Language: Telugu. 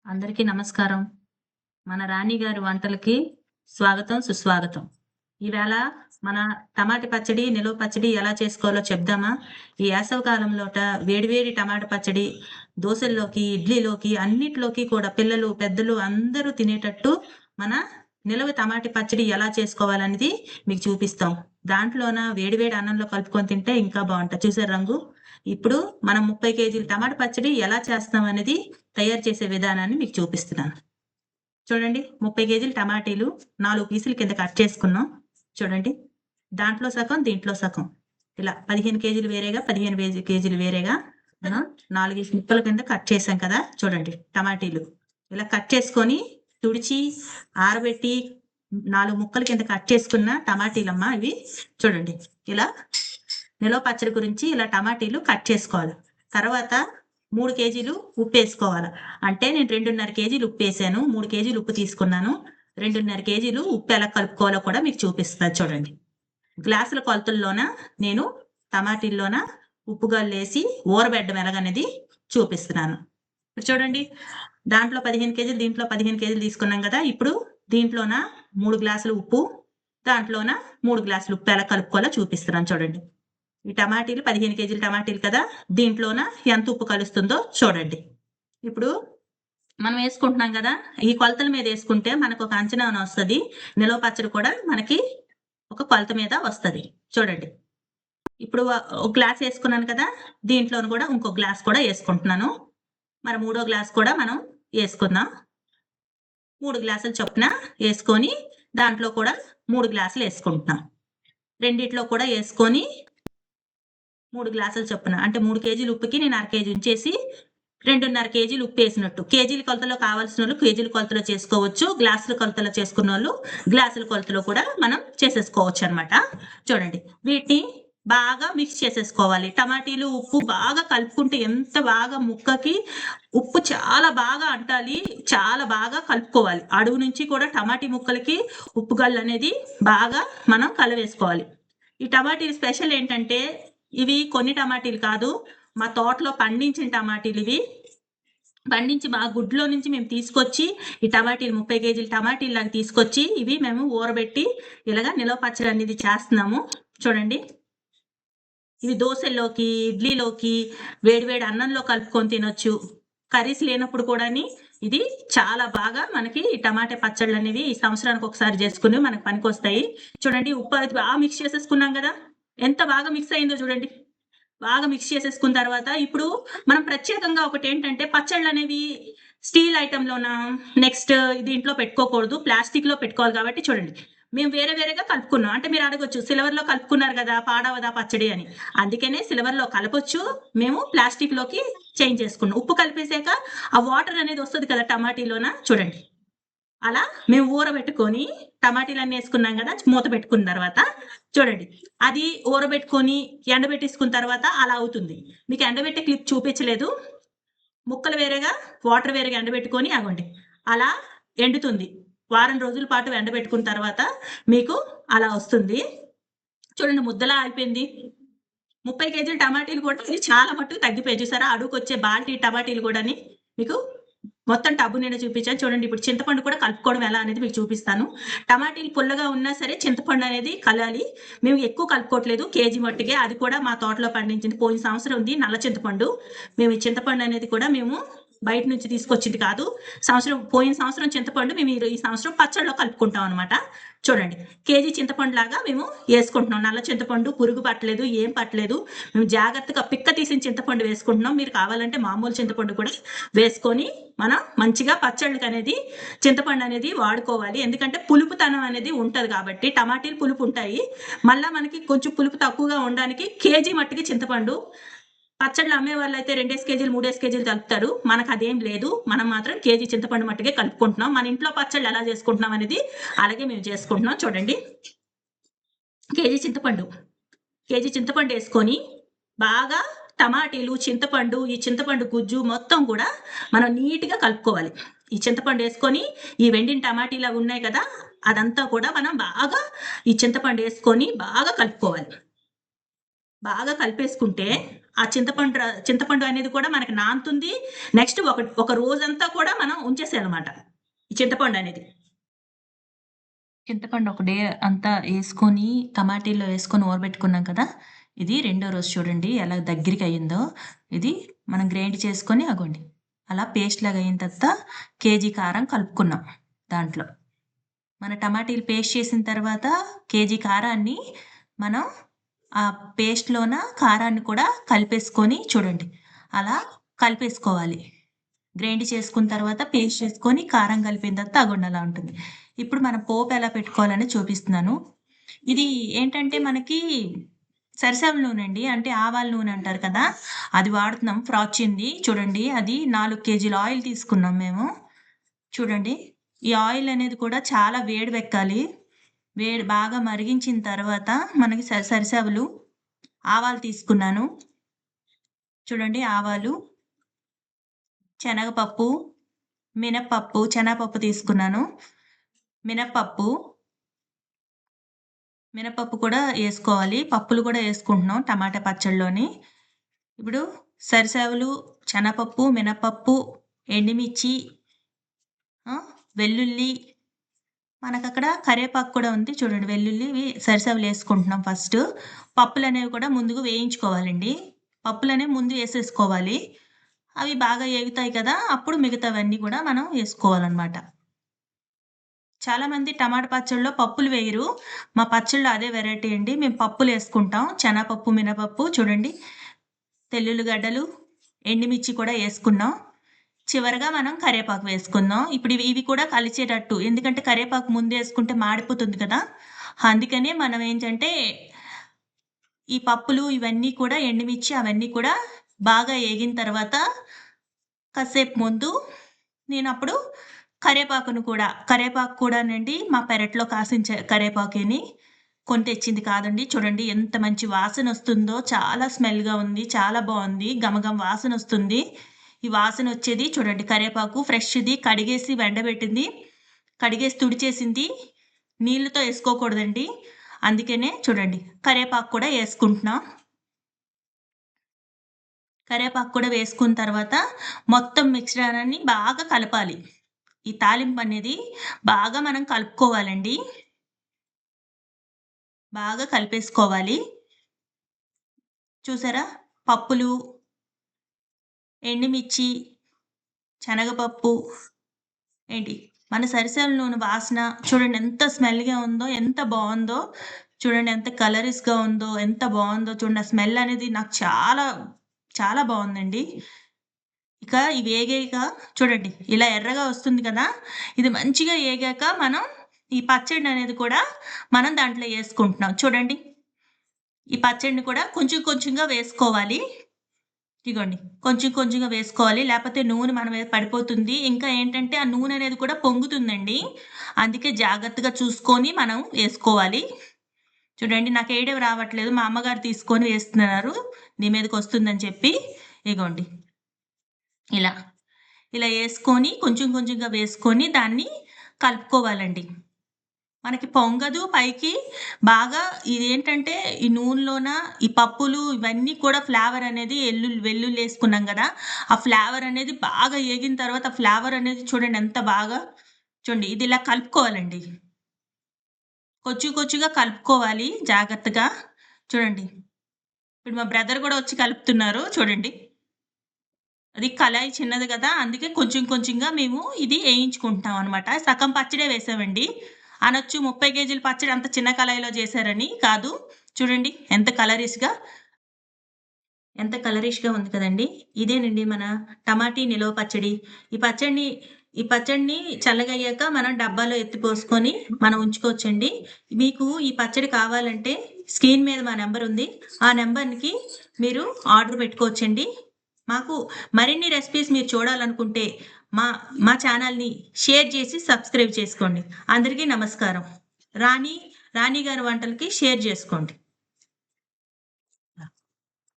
అందరికీ నమస్కారం. మన రాణి గారి వంటలకి స్వాగతం, సుస్వాగతం. ఈవేళ మన టమాటా పచ్చడి, నిలువ పచ్చడి ఎలా చేసుకోవాలో చెప్దామా? ఈ యాసవి కాలంలోట వేడి వేడి టమాటా పచ్చడి దోసల్లోకి, ఇడ్లీలోకి అన్నిట్లోకి కూడా పిల్లలు, పెద్దలు అందరూ తినేటట్టు మన నిలవ టమాటా పచ్చడి ఎలా చేసుకోవాలనేది మీకు చూపిస్తాం. దాంట్లోన వేడి వేడి అన్నంలో కలుపుకొని తింటే ఇంకా బావుంటది. చూసారా రంగు? ఇప్పుడు మనం 30 కేజీల టమాటా పచ్చడి ఎలా చేస్తామనేది తయారు చేసే విధానాన్ని మీకు చూపిస్తున్నాను. చూడండి 30 కేజీల టమాటీలు 4 పీసుల కింద కట్ చేసుకున్నాం. చూడండి. దాంట్లో సగం, దీంట్లో సగం. ఇలా 15 కేజీలు వేరేగా, 15 కేజీలు వేరేగా మనం 4 ముక్కల కింద కట్ చేసాం కదా! చూడండి టమాటీలు. ఇలా కట్ చేసుకొని, తుడిచి, ఆరబెట్టి 4 ముక్కల కింద కట్ చేసుకున్న టమాటీలమ్మ ఇవి. చూడండి. ఇలా నిలవ పచ్చడి గురించి ఇలా టమాటీలు కట్ చేసుకోవాలి. తర్వాత 3 కేజీలు ఉప్పేసుకోవాలి. అంటే నేను 2.5 కేజీలు ఉప్పేసాను. 3 కేజీలు ఉప్పు తీసుకున్నాను. 2.5 కేజీలు ఉప్పు ఎలా కలుపుకోవాలో కూడా మీకు చూపిస్తాను చూడండి. గ్లాసుల కొలతల్లోన నేను టమాటీల్లోన ఉప్పు గల్లేసి ఊరబెట్టడం ఎలాగనేది చూపిస్తున్నాను. ఇప్పుడు చూడండి. దాంట్లో 15 కేజీలు, దీంట్లో 15 కేజీలు తీసుకున్నాం కదా! ఇప్పుడు దీంట్లోన 3 గ్లాసులు ఉప్పు, దాంట్లోన 3 గ్లాసులు ఉప్పు ఎలా కలుపుకోవాలో చూపిస్తున్నాను చూడండి. ఈ టమాటీలు 15 కేజీల టమాటీలు కదా! దీంట్లోన ఎంత ఉప్పు కలుస్తుందో చూడండి. ఇప్పుడు మనం యేసుకుంటున్నాం గదా! ఈ కొలతల మీద యేసుకుంటే మనకొక అంచనానొస్తది. నిలవ పచ్చడి కూడా మనకి ఒక కొలత మీద వస్తది. చూడండి. ఇప్పుడు ఒక గ్లాస్ యేసుకున్నాను కదా! దీంట్లోను గూడా ఇంకో గ్లాస్ కూడా యేసుకుంటున్నాను. మరి మూడో గ్లాస్ కూడా మనం యేసుకుందాం. 3 గ్లాసుల చొప్పున యేసుకొని దాంట్లో కూడా 3 గ్లాసులేసుకుంటున్నాం. రెండిట్లో కూడా యేసుకొని 3 గ్లాసుల చొప్పున. అంటే 3 కేజీల ఉప్పుకి నేను అర కేజీ ఉంచేసి 2.5 కేజీలు ఉప్పేసినట్టు. కేజీల కొలతలో కావాల్సినోళ్ళు కేజీల కొలతలో చేసుకోవచ్చు. గ్లాసుల కొలతలో చేసుకున్నోళ్ళు గ్లాసుల కొలతలో కూడా మనం చేసేసుకోవచ్చనమాట. చూడండి. వీటిని బాగా మిక్స్ చేసేసుకోవాలి. టమాటీలు, ఉప్పు బాగా కలుపుకుంటే ఎంత బాగా ముక్కకి ఉప్పు చాలా బాగా అంటాలి. చాలా బాగా కలుపుకోవాలి. అడుగు నుంచి కూడా టమాటీ ముక్కలకి ఉప్పు గల్లనేది బాగా మనం కలవేసుకోవాలి. ఈ టమాటీలు స్పెషల్ ఏంటంటే ఇవి కొన్ని టమాటీలు కాదు. మా తోటలో పండించిన టమాటీలివి. పండించి మా గుడ్లో నుంచి మేము తీసుకొచ్చి ఈ టమాటీలు 30 కేజీల టమాటీల్లాగా తీసుకొచ్చి ఇవి మేము ఊరబెట్టి ఇలాగా నిలవ పచ్చడి అనేది చేస్తున్నాము. చూడండి. ఇవి దోసల్లోకి, ఇడ్లీలోకి, వేడి వేడి అన్నంలో కలుపుకొని తినొచ్చు. కర్రీస్ లేనప్పుడు కూడాని ఇది చాలా బాగా మనకి ఈ టమాటా పచ్చళ్ళనేవి ఈ సంవత్సరానికి ఒకసారి చేసుకుని మనకు పనికొస్తాయి. చూడండి. ఉప్పు అది బాగా మిక్స్ చేసేసుకున్నాం గదా! ఎంత బాగా మిక్స్ అయిందో చూడండి. బాగా మిక్స్ చేసేసుకున్న తర్వాత ఇప్పుడు మనం ప్రత్యేకంగా ఒకటేంటంటే పచ్చళ్ళనేవి స్టీల్ ఐటెమ్‌లోన నెక్స్ట్ దీంట్లో పెట్టుకోకూడదు. ప్లాస్టిక్‌లో పెట్టుకోవాలి కాబట్టి చూడండి. మేము వేరే వేరేగా కలుపుకున్నాం. అంటే మీరు అడగొచ్చు సిల్వర్‌లో కలుపుకున్నారు గదా! పాడవదా పచ్చడి అని. అందుకనే సిల్వర్‌లో కలపొచ్చు. మేము ప్లాస్టిక్‌లోకి చేంజ్ చేసుకున్నాం. ఉప్పు కలిపేసాక ఆ వాటర్ అనేది వస్తది కదా! టమాటీలోన చూడండి. అలా మేము ఊరబెట్టుకొని టమాటీలన్నీ యేసుకున్నాం గదా! మూత పెట్టుకున్న తర్వాత చూడండి. అది ఊరబెట్టుకొని ఎండబెట్టేసుకున్న తర్వాత అలా అవుతుంది. మీకు ఎండబెట్టే క్లిప్ చూపించలేదు. ముక్కలు వేరేగా, వాటర్ వేరేగా ఎండబెట్టుకొని అగోండి. అలా ఎండుతుంది. వారం రోజుల పాటు ఎండబెట్టుకున్న తర్వాత మీకు అలా వస్తుంది. చూడండి ముద్దలా అయిపోయింది. 30 కేజీల టమాటీలు కూడా ఇది చాలా మట్టుకు తగ్గిపోయాయి. చూసారా? అడుగుకొచ్చే బాల్టీ టమాటీలు గూడాని మీకు మొత్తం టబ్బు నిండా చూపించాను. చూడండి. ఇప్పుడు చింతపండు కూడా కలుపుకోవడం ఎలా అనేది మీకు చూపిస్తాను. టమాటీలు పుల్లగా ఉన్నా సరే చింతపండు అనేది కలాలి. మేము ఎక్కువ కలుపుకోవట్లేదు. కేజీ మట్టుకే. అది కూడా మా తోటలో పండించింది. పోయిన సంవత్సరం ఉంది నల్ల చింతపండు. మేము ఈ చింతపండు అనేది కూడా మేము బయట నుంచి తీసుకొచ్చింది కాదు. పోయిన సంవత్సరం చింతపండు మేము ఈ సంవత్సరం పచ్చడిలో కలుపుకుంటాం అనమాట. చూడండి. కేజీ చింతపండులాగా మేము యేసుకుంటున్నాం. నల్ల చింతపండు పురుగు పట్టలేదు, ఏం పట్టలేదు. మేము జాగ్రత్తగా పిక్క తీసిన చింతపండు వేసుకుంటున్నాం. మీరు కావాలంటే మామూలు చింతపండు కూడా వేసుకొని మనం మంచిగా పచ్చళ్ళకనేది చింతపండు అనేది వాడుకోవాలి. ఎందుకంటే పులుపుతనం అనేది ఉంటది కాబట్టి టమాటీలు పులుపు ఉంటాయి. మళ్ళా మనకి కొంచెం పులుపు తక్కువగా ఉండడానికి కేజీ మట్టుకి చింతపండు పచ్చళ్ళు అమ్మేవాళ్ళైతే 2 కేజీలు, 3 కేజీలు కలుపుతారు. మనకదేం లేదు. మనం మాత్రం కేజీ చింతపండు మట్టుకే కలుపుకుంటున్నాం. మన ఇంట్లో పచ్చళ్ళు ఎలా చేసుకుంటున్నాం అనేది అలాగే మేము చేసుకుంటున్నాం. చూడండి. కేజీ చింతపండు యేసుకొని బాగా టమాటీలు, చింతపండు, ఈ చింతపండు గుజ్జు మొత్తం గూడా మనం నీట్‌గా కలుపుకోవాలి. ఈ చింతపండు యేసుకొని ఈ వెండిన టమాటీలవి ఉన్నాయి కదా! అదంతా కూడా మనం బాగా ఈ చింతపండు యేసుకొని బాగా కలుపుకోవాలి. బాగా కలిపేసుకుంటే ఆ చింతపండు అనేది కూడా మనకి నానుతుంది. నెక్స్ట్ ఒక రోజంతా కూడా మనం ఉంచేసేయాలన్నమాట ఈ చింతపండు అనేది. చింతపండు ఒక డే అంతా యేసుకొని టమాటీలో యేసుకొని ఊరబెట్టుకున్నాం కదా! ఇది రెండో రోజు చూడండి ఎలా దగ్గరికయిందో. ఇది మనం గ్రైండ్ చేసుకొని అగోండి అలా పేస్ట్ లాగా అయిన తర్వాత కేజీ కారం కలుపుకున్నాం దాంట్లో. మన టమాటీలు పేస్ట్ చేసిన తర్వాత కేజీ కారాన్ని మనం ఆ పేస్ట్‌లోన కారాన్ని కూడా కలిపేసుకొని చూడండి. అలా కలిపేసుకోవాలి. గ్రైండ్ చేసుకున్న తర్వాత పేస్ట్ చేసుకొని కారం కలిపిన తర్వాత అగోండి అలా ఉంటుంది. ఇప్పుడు మనం పోపు ఎలా పెట్టుకోవాలని చూపిస్తున్నాను. ఇది ఏంటంటే మనకి సరిసెవల నూనె అండి. అంటే ఆవాల నూనె అంటారు కదా! అది వాడుతున్నాం ఫార్చ్యూన్‌ది. చూడండి అది 4 కేజీల ఆయిల్ తీసుకున్నాం మేము. చూడండి. ఈ ఆయిల్ అనేది కూడా చాలా వేడెక్కాలి. బాగా మరిగించిన తర్వాత మనకి సరిసెవలు, ఆవాలు తీసుకున్నాను. చూడండి ఆవాలు, శనగపప్పు, మినపప్పు, శనగపప్పు తీసుకున్నాను. మినపప్పు కూడా యేసుకోవాలి. పప్పులు కూడా యేసుకుంటున్నాం టమాటా పచ్చడిలోని. ఇప్పుడు సరిసెవలు, శనగపప్పు, మినపప్పు, ఎండుమిర్చి, వెల్లుల్లి, మనకక్కడ కరివేపాకు కూడా ఉంది. చూడండి వెల్లుల్లి, సరిసెవలు యేసుకుంటున్నాం ఫస్టు. పప్పులనేవి కూడా ముందుగా వేయించుకోవాలండి. పప్పులనేవి ముందు యేసేసుకోవాలి. అవి బాగా ఏగుతాయి కదా! అప్పుడు మిగతావన్నీ కూడా మనం యేసుకోవాలనమాట. చాలామంది టమాటా పచ్చడిలో పప్పులు వేయరు. మా పచ్చడిలో అదే వెరైటీ అండి. మేము పప్పులేసుకుంటాం. శనగపప్పు, మినపప్పు చూడండి. తెల్లుల్లిగడ్డలు, ఎండుమిర్చి కూడా యేసుకున్నాం. చివరగా మనం కరివేపాకు వేసుకుందాం. ఇప్పుడు ఇవి కూడా కలిసేటట్టు. ఎందుకంటే కరివేపాకు ముందేసుకుంటే మాడిపోతుంది కదా! అందుకనే మనం ఏంటంటే ఈ పప్పులు ఇవన్నీ కూడా ఎండుమిర్చి అవన్నీ కూడా బాగా ఏగిన తర్వాత కాసేపు ముందు నేనప్పుడు కరివేపాకు కూడానండి మా పెరట్లో కాసిన కరివేపాకుని కొని తెచ్చింది కాదండి. చూడండి ఎంత మంచి వాసనొస్తుందో. చాలా స్మెల్‌గా ఉంది. చాలా బావుంది. గమగమ వాసనొస్తుంది. ఈ వాసనొచ్చేది చూడండి కరివేపాకు ఫ్రెష్‌ది కడిగేసి ఎండబెట్టింది. కడిగేసి తుడిచేసింది. నీళ్ళతో యేసుకోకూడదండి. అందుకనే చూడండి కరివేపాకు కూడా యేసుకుంటున్నా. కరివేపాకు కూడా వేసుకున్న తర్వాత మొత్తం మిశ్రమాన్ని బాగా కలపాలి. ఈ తాలింపనేది బాగా మనం కలుపుకోవాలండి. బాగా కలిపేసుకోవాలి. చూసారా? పప్పులు, ఎండుమిర్చి, శనగపప్పు మన సరిసెవల నూనె వాసన చూడండి ఎంత స్మెల్‌గా ఉందో, ఎంత బావుందో. చూడండి ఎంత కలరిష్‌గా ఉందో, ఎంత బావుందో చూడండి. ఆ స్మెల్ అనేది నాకు చాలా, చాలా బావుందండి. ఇక ఇవి ఏగాక చూడండి ఇలా ఎర్రగా వస్తుంది కదా! ఇది మంచిగా ఏగాక మనం ఈ పచ్చడిననేది కూడా మనం దాంట్లో యేసుకుంటున్నాం. చూడండి. ఈ పచ్చడిని కూడా కొంచెం కొంచెంగా వేసుకోవాలి. ఇగోండి. కొంచెం కొంచెంగా వేసుకోవాలి. లేపోతే నూనె మన మీద పడిపోతుంది. ఇంకా ఏంటంటే ఆ నూనె అనేది కూడా పొంగుతుందండి. అందుకే జాగ్రత్తగా చూసుకొని మనం వేసుకోవాలి. చూడండి నాకేయడం రావట్లేదు. మా అమ్మగారు తీసుకొని వేస్తున్నారు. నీ మీదకొస్తుందని చెప్పి. ఇగోండి. ఇలా. ఇలా యేసుకొని కొంచెం కొంచెంగా వేసుకొని దాన్ని కలుపుకోవాలండి. మనకి పొంగదు పైకి బాగా ఇదేంటంటే ఈ నూనెలోన ఈ పప్పులు ఇవన్నీ కూడా ఫ్లేవర్ అనేది వెల్లుల్లేసుకున్నాం గదా! ఆ ఫ్లేవర్ అనేది బాగా ఏగిన తర్వాత ఆ ఫ్లేవర్ అనేది చూడండి ఎంత బాగా చూడండి ఇది ఇలా కలుపుకోవాలండి. కొంచెం కొంచెంగా కలుపుకోవాలి జాగ్రత్తగా. చూడండి. ఇప్పుడు మా బ్రదర్ గూడా వచ్చి కలుపుతున్నారు చూడండి. అది కళాయి చిన్నది గదా! అందుకే కొంచెం కొంచెంగా మేము ఇది ఏయించుకుంటున్నాం అనమాట. సగం పచ్చడే వేసామండి. అనొచ్చు 30 కేజీల పచ్చడి అంత చిన్న కళాయిలో చేశారని. కాదు. చూడండి ఎంత కలరిష్‌గా ఉంది కదండీ! ఇదేనండి మన టమాటీ నిలవ పచ్చడి. ఈ పచ్చడిని చల్లగయ్యాక మనం డబ్బాలో ఎత్తిపోసుకొని మనం ఉంచుకోవచ్చండి. మీకు ఈ పచ్చడి కావాలంటే స్క్రీన్ మీద మా నంబర్ ఉంది. ఆ నంబర్‌కి మీరు ఆర్డర్ పెట్టుకోవచ్చండి. మాకు మరిన్ని రెసిపీస్ మీరు చూడాలనుకుంటే మా మా ఛానల్‌ని షేర్ చేసి సబ్స్క్రైబ్ చేసుకోండి. అందరికీ నమస్కారం. రాణి గారి వంటలకి షేర్ చేసుకోండి.